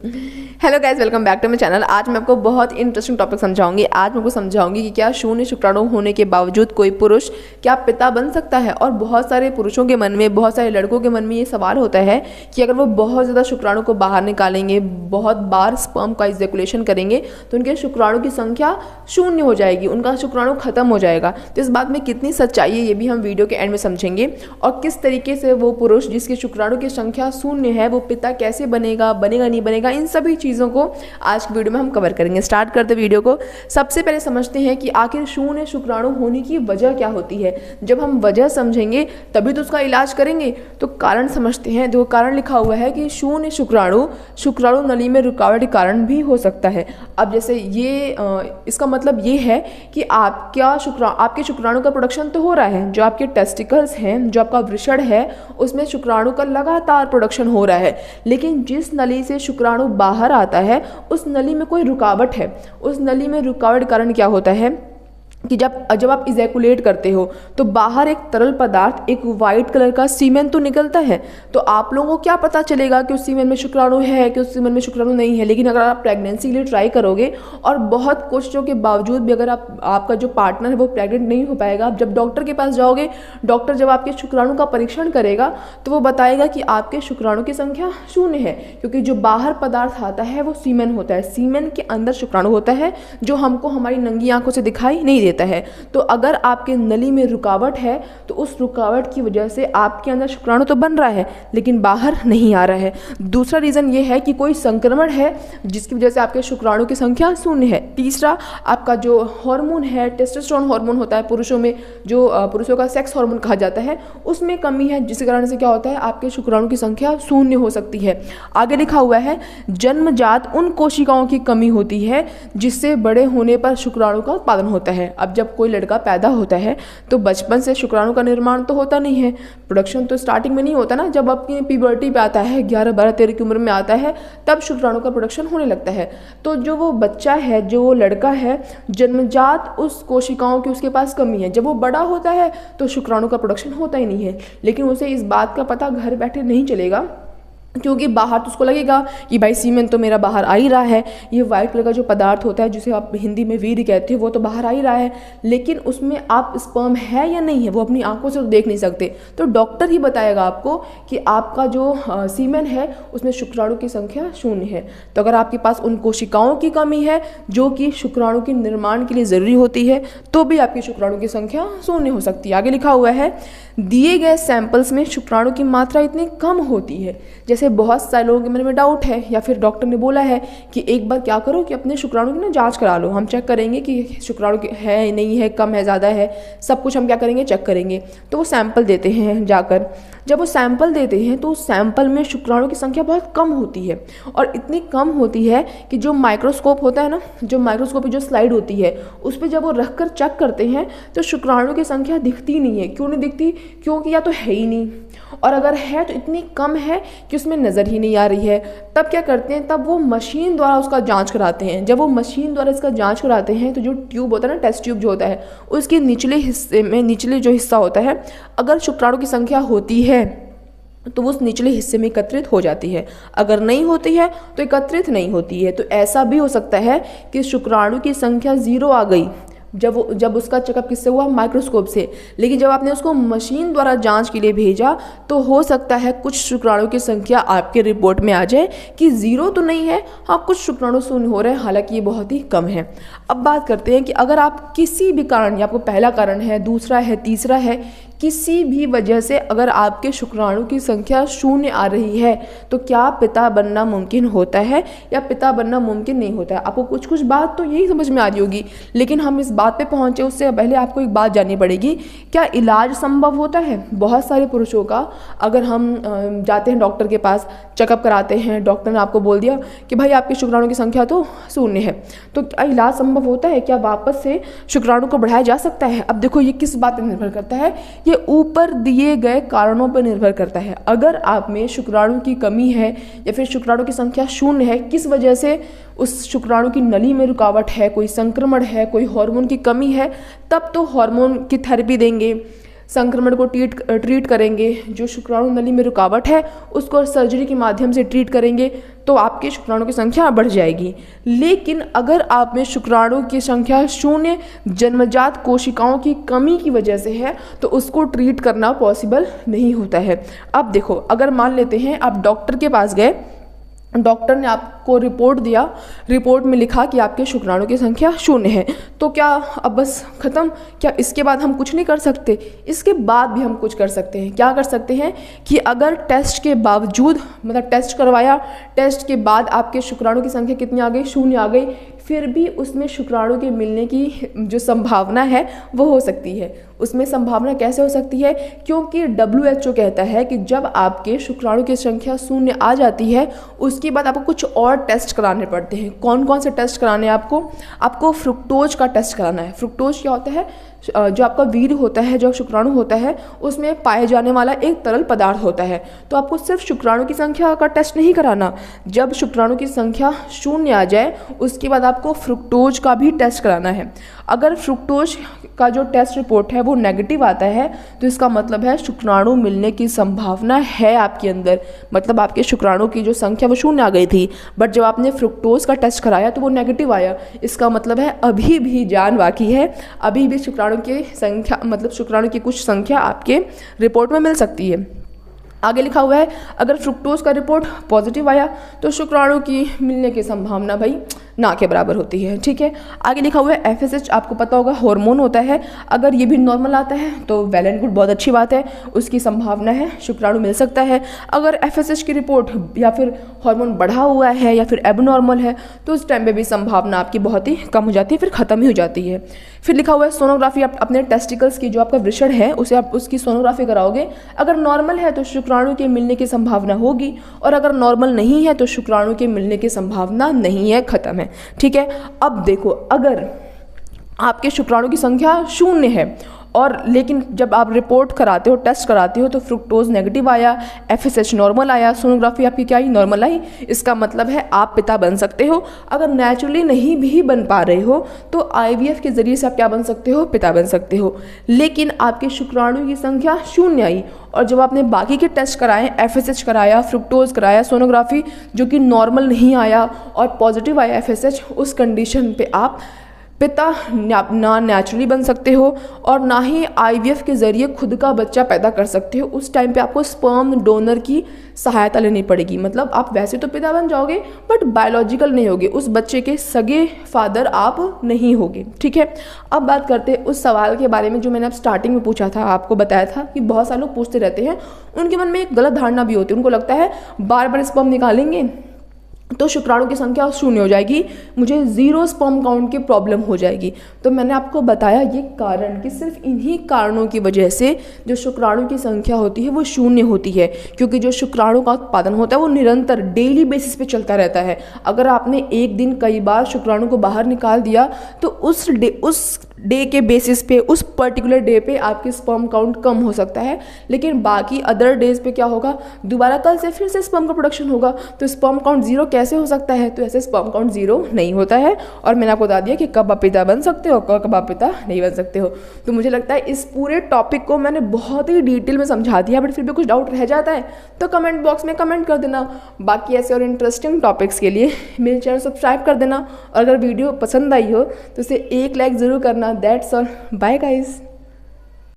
Hello guys, welcome back to my channel. आज मैं आपको बहुत इंटरेस्टिंग टॉपिक समझाऊंगी। आज मैं आपको समझाऊंगी कि क्या शून्य शुक्राणु होने के बावजूद कोई पुरुष क्या पिता बन सकता है। और बहुत सारे पुरुषों के मन में, बहुत सारे लड़कों के मन में ये सवाल होता है कि अगर वो बहुत ज़्यादा शुक्राणु को बाहर निकालेंगे, बहुत बार स्पर्म का इजैकुलेशन करेंगे तो उनके शुक्राणु की संख्या शून्य हो जाएगी, उनका शुक्राणु खत्म हो जाएगा। तो इस बात में कितनी सच्चाई है ये भी हम वीडियो के एंड में समझेंगे। और किस तरीके से वो पुरुष जिसके शुक्राणु की संख्या शून्य है वो पिता कैसे बनेगा, बनेगा नहीं बनेगा, इन सभी चीज़ों को आज की वीडियो में हम कवर करेंगे। स्टार्ट करते वीडियो को। सबसे पहले समझते हैं कि आखिर शून्य शुक्राणु होने की वजह क्या होती है। जब हम वजह समझेंगे तभी तो उसका इलाज करेंगे। तो कारण समझते हैं। जो कारण लिखा हुआ है कि शून्य शुक्राणु नली में रुकावट के कारण भी हो सकता है। अब जैसे ये इसका मतलब ये है कि आपके शुक्राणु का प्रोडक्शन तो हो रहा है, जो आपके टेस्टिकल्स हैं, जो आपका वृषण है, उसमें शुक्राणु का लगातार प्रोडक्शन हो रहा है। लेकिन जिस नली से शुक्राणु बाहर आता है उस नली में कोई रुकावट है। उस नली में रुकावट कारण क्या होता है कि जब आप इजैकुलेट करते हो तो बाहर एक तरल पदार्थ, एक वाइट कलर का सीमेन तो निकलता है। तो आप लोगों को क्या पता चलेगा कि उस सीमेन में शुक्राणु है कि उस सीमेन में शुक्राणु नहीं है। लेकिन अगर आप प्रेगनेंसी के लिए ट्राई करोगे और बहुत कोशिशों के बावजूद भी अगर आपका जो पार्टनर है वो प्रेग्नेंट नहीं हो पाएगा, आप जब डॉक्टर के पास जाओगे, डॉक्टर जब आपके शुक्राणु का परीक्षण करेगा तो वो बताएगा कि आपके शुक्राणु की संख्या शून्य है, क्योंकि जो बाहर पदार्थ आता है वो सीमेन होता है। सीमेन के अंदर शुक्राणु होता है जो हमको हमारी नंगी आंखों से दिखाई नहीं देता है। तो अगर आपके नली में रुकावट है तो उस रुकावट की वजह से आपके अंदर शुक्राणु तो बन रहा है लेकिन बाहर नहीं आ रहा है। दूसरा रीज़न ये है कि कोई संक्रमण है जिसकी वजह से आपके शुक्राणु की संख्या शून्य है। तीसरा, आपका जो हार्मोन है, टेस्टोस्टेरोन हार्मोन होता है पुरुषों में, जो पुरुषों का सेक्स हार्मोन कहा जाता है, उसमें कमी है, जिसके कारण से क्या होता है आपके शुक्राणु की संख्या शून्य हो सकती है। आगे लिखा हुआ है जन्मजात उन कोशिकाओं की कमी होती है जिससे बड़े होने पर शुक्राणु का उत्पादन होता है। अब जब कोई लड़का पैदा होता है तो बचपन से शुक्राणु का निर्माण तो होता नहीं है, प्रोडक्शन तो स्टार्टिंग में नहीं होता ना। जब आपकी प्यूबर्टी पे आता है, 11, 12, 13 की उम्र में आता है, तब शुक्राणु का प्रोडक्शन होने लगता है। तो जो वो बच्चा है, जो वो लड़का है, जन्मजात उस कोशिकाओं की उसके पास कमी है। जब वो बड़ा होता है तो शुक्राणु का प्रोडक्शन होता ही नहीं है। लेकिन उसे इस बात का पता घर बैठे नहीं चलेगा, क्योंकि बाहर तो उसको लगेगा कि भाई सीमेन तो मेरा बाहर आ ही रहा है, ये वाइट कलर का जो पदार्थ होता है जिसे आप हिंदी में वीर्य कहते हो वो तो बाहर आ ही रहा है। लेकिन उसमें आप स्पर्म है या नहीं है वो अपनी आंखों से तो देख नहीं सकते। तो डॉक्टर ही बताएगा आपको कि आपका जो सीमेन है उसमें शुक्राणु की संख्या शून्य है। तो अगर आपके पास उन कोशिकाओं की कमी है जो कि शुक्राणु के निर्माण के लिए ज़रूरी होती है तो भी आपकी शुक्राणु की संख्या शून्य हो सकती है। आगे लिखा हुआ है दिए गए सैंपल्स में शुक्राणु की मात्रा इतनी कम होती है। जैसे बहुत सारे लोगों के मन में डाउट है या फिर डॉक्टर ने बोला है कि एक बार क्या करो कि अपने शुक्राणु की ना जांच करा लो, हम चेक करेंगे कि शुक्राणु है नहीं है, कम है, ज़्यादा है, सब कुछ हम क्या करेंगे, चेक करेंगे। तो वो सैंपल देते हैं जाकर। जब वो सैंपल देते हैं तो उस सैंपल में शुक्राणु की संख्या बहुत कम होती है। और इतनी कम होती है कि जो माइक्रोस्कोप होता है ना, जो माइक्रोस्कोप की जो स्लाइड होती है उस पर जब वो रख कर चेक करते हैं तो शुक्राणु की संख्या दिखती नहीं है। क्यों नहीं दिखती? क्योंकि या तो है ही नहीं, और अगर है तो इतनी कम है कि उसमें नज़र ही नहीं आ रही है। तब क्या करते हैं, तब वो मशीन द्वारा उसका जांच कराते हैं। जब वो मशीन द्वारा इसका जांच कराते हैं तो जो ट्यूब होता है ना, टेस्ट ट्यूब जो होता है, उसके निचले हिस्से में, निचले जो हिस्सा होता है, अगर शुक्राणु की संख्या होती है तो उस निचले हिस्से में एकत्रित हो जाती है, अगर नहीं होती है तो एकत्रित नहीं होती है। तो ऐसा भी हो सकता है कि शुक्राणु की संख्या 0 आ गई जब उसका चेकअप किससे हुआ, माइक्रोस्कोप से। लेकिन जब आपने उसको मशीन द्वारा जांच के लिए भेजा तो हो सकता है कुछ शुक्राणु की संख्या आपके रिपोर्ट में आ जाए कि 0 तो नहीं है, हाँ कुछ शुक्राणु शून्य हो रहे हैं, हालांकि ये बहुत ही कम है। अब बात करते हैं कि अगर आप किसी भी कारण, या आपको पहला कारण है, दूसरा है, तीसरा है, किसी भी वजह से अगर आपके शुक्राणु की संख्या शून्य आ रही है तो क्या पिता बनना मुमकिन होता है या पिता बनना मुमकिन नहीं होता है। आपको कुछ कुछ बात तो यही समझ में आ रही होगी, लेकिन हम इस बात पे पहुंचे उससे पहले आपको एक बात जाननी पड़ेगी, क्या इलाज संभव होता है। बहुत सारे पुरुषों का, अगर हम जाते हैं डॉक्टर के पास, चेकअप कराते हैं, डॉक्टर ने आपको बोल दिया कि भाई आपकी शुक्राणु की संख्या तो शून्य है, तो क्या इलाज संभव होता है, क्या वापस से शुक्राणु को बढ़ाया जा सकता है। अब देखो ये किस बात पर निर्भर करता है, ये ऊपर दिए गए कारणों पर निर्भर करता है। अगर आप में शुक्राणु की कमी है या फिर शुक्राणु की संख्या शून्य है, किस वजह से उस शुक्राणु की नली में रुकावट है, कोई संक्रमण है, कोई हार्मोन की कमी है, तब तो हार्मोन की थेरेपी देंगे। संक्रमण को ट्रीट करेंगे, जो शुक्राणु नली में रुकावट है उसको सर्जरी के माध्यम से ट्रीट करेंगे, तो आपके शुक्राणु की संख्या बढ़ जाएगी। लेकिन अगर आप में शुक्राणु की संख्या 0 जन्मजात कोशिकाओं की कमी की वजह से है तो उसको ट्रीट करना पॉसिबल नहीं होता है। अब देखो, अगर मान लेते हैं आप डॉक्टर के पास गए, डॉक्टर ने आपको रिपोर्ट दिया, रिपोर्ट में लिखा कि आपके शुक्राणु की संख्या 0 है, तो क्या अब बस ख़त्म? क्या इसके बाद हम कुछ नहीं कर सकते? इसके बाद भी हम कुछ कर सकते हैं। क्या कर सकते हैं कि अगर टेस्ट के बावजूद, मतलब टेस्ट करवाया, टेस्ट के बाद आपके शुक्राणु की संख्या कितनी आ गई? 0 आ गई, फिर भी उसमें शुक्राणु के मिलने की जो संभावना है वो हो सकती है। उसमें संभावना कैसे हो सकती है? क्योंकि WHO कहता है कि जब आपके शुक्राणु की संख्या 0 आ जाती है उसके बाद आपको कुछ और टेस्ट कराने पड़ते हैं। कौन कौन से टेस्ट कराने हैं आपको फ्रुक्टोज का टेस्ट कराना है। फ्रुक्टोज क्या होता है? जो आपका वीर्य होता है, जो शुक्राणु होता है, उसमें पाए जाने वाला एक तरल पदार्थ होता है। तो आपको सिर्फ शुक्राणु की संख्या का टेस्ट नहीं कराना, जब शुक्राणु की संख्या 0 आ जाए उसके बाद आपको फ्रुक्टोज का भी टेस्ट कराना है। अगर फ्रुक्टोज का जो टेस्ट रिपोर्ट है वो नेगेटिव आता है तो इसका मतलब है शुक्राणु मिलने की संभावना है आपके अंदर, मतलब आपके शुक्राणु की जो संख्या वो 0 आ गई थी, बट जब आपने फ्रुक्टोज का टेस्ट कराया तो वो नेगेटिव आया। इसका मतलब है अभी भी जान बाकी है, अभी भी शुक्राणु की संख्या, मतलब शुक्राणु की कुछ संख्या आपके रिपोर्ट में मिल सकती है। आगे लिखा हुआ है अगर फ्रुक्टोज का रिपोर्ट पॉजिटिव आया तो शुक्राणु की मिलने की संभावना भाई ना के बराबर होती है। ठीक है, आगे लिखा हुआ है FSH, आपको पता होगा हार्मोन होता है, अगर ये भी नॉर्मल आता है तो वेल एंड गुड, बहुत अच्छी बात है, उसकी संभावना है शुक्राणु मिल सकता है। अगर FSH की रिपोर्ट या फिर हार्मोन बढ़ा हुआ है या फिर एबनॉर्मल है तो उस टाइम पे भी संभावना आपकी बहुत ही कम हो जाती है, फिर ख़त्म ही हो जाती है। फिर लिखा हुआ है सोनोग्राफी, आप अपने टेस्टिकल्स की जो आपका वृषण है उसे आप उसकी सोनोग्राफी कराओगे, अगर नॉर्मल है तो शुक्राणु के मिलने की संभावना होगी, और अगर नॉर्मल नहीं है तो शुक्राणु के मिलने की संभावना नहीं है, खत्म है। ठीक है, अब देखो, अगर आपके शुक्राणु की संख्या 0 है और लेकिन जब आप रिपोर्ट कराते हो, टेस्ट कराते हो तो फ्रुक्टोज नेगेटिव आया, FSH नॉर्मल आया, सोनोग्राफी आपकी क्या आई? नॉर्मल आई, इसका मतलब है आप पिता बन सकते हो। अगर नेचुरली नहीं भी बन पा रहे हो तो IVF के जरिए से आप क्या बन सकते हो? पिता बन सकते हो। लेकिन आपके शुक्राणु की संख्या 0 आई और जब आपने बाकी के टेस्ट कराए, FSH कराया, फ्रुक्टोज कराया, सोनोग्राफी जो कि नॉर्मल नहीं आया और पॉजिटिव आया FSH, उस कंडीशन पे आप पिता ना नेचुरली बन सकते हो और ना ही IVF के ज़रिए खुद का बच्चा पैदा कर सकते हो। उस टाइम पे आपको स्पर्म डोनर की सहायता लेनी पड़ेगी, मतलब आप वैसे तो पिता बन जाओगे बट बायोलॉजिकल नहीं होगे, उस बच्चे के सगे फादर आप नहीं होगे। ठीक है, अब बात करते हैं उस सवाल के बारे में जो मैंने अब स्टार्टिंग में पूछा था, आपको बताया था कि बहुत सारे लोग पूछते रहते हैं, उनके मन में एक गलत धारणा भी होती है, उनको लगता है बार बार स्पर्म निकालेंगे तो शुक्राणु की संख्या 0 हो जाएगी, मुझे 0 स्पर्म काउंट की प्रॉब्लम हो जाएगी। तो मैंने आपको बताया ये कारण कि सिर्फ इन्हीं कारणों की वजह से जो शुक्राणु की संख्या होती है वो 0 होती है, क्योंकि जो शुक्राणु का उत्पादन होता है वो निरंतर डेली बेसिस पे चलता रहता है। अगर आपने एक दिन कई बार शुक्राणु को बाहर निकाल दिया तो उस डे के बेसिस पे, उस पर्टिकुलर डे पे आपकी स्पर्म काउंट कम हो सकता है, लेकिन बाकी अदर डेज पे क्या होगा, दोबारा कल से फिर से स्पर्म का प्रोडक्शन होगा, तो स्पर्म काउंट 0 कैसे हो सकता है? तो ऐसे स्पर्म काउंट 0 नहीं होता है। और मैंने आपको बता दिया कि कब आप पिता बन सकते हो, कब आप पिता नहीं बन सकते हो। तो मुझे लगता है इस पूरे टॉपिक को मैंने बहुत ही डिटेल में समझा दिया, बट फिर भी कुछ डाउट रह जाता है तो कमेंट बॉक्स में कमेंट कर देना। बाकी ऐसे और इंटरेस्टिंग टॉपिक्स के लिए मेरे चैनल सब्सक्राइब कर देना, और अगर वीडियो पसंद आई हो तो इसे एक लाइक ज़रूर करना। That's all, bye guys.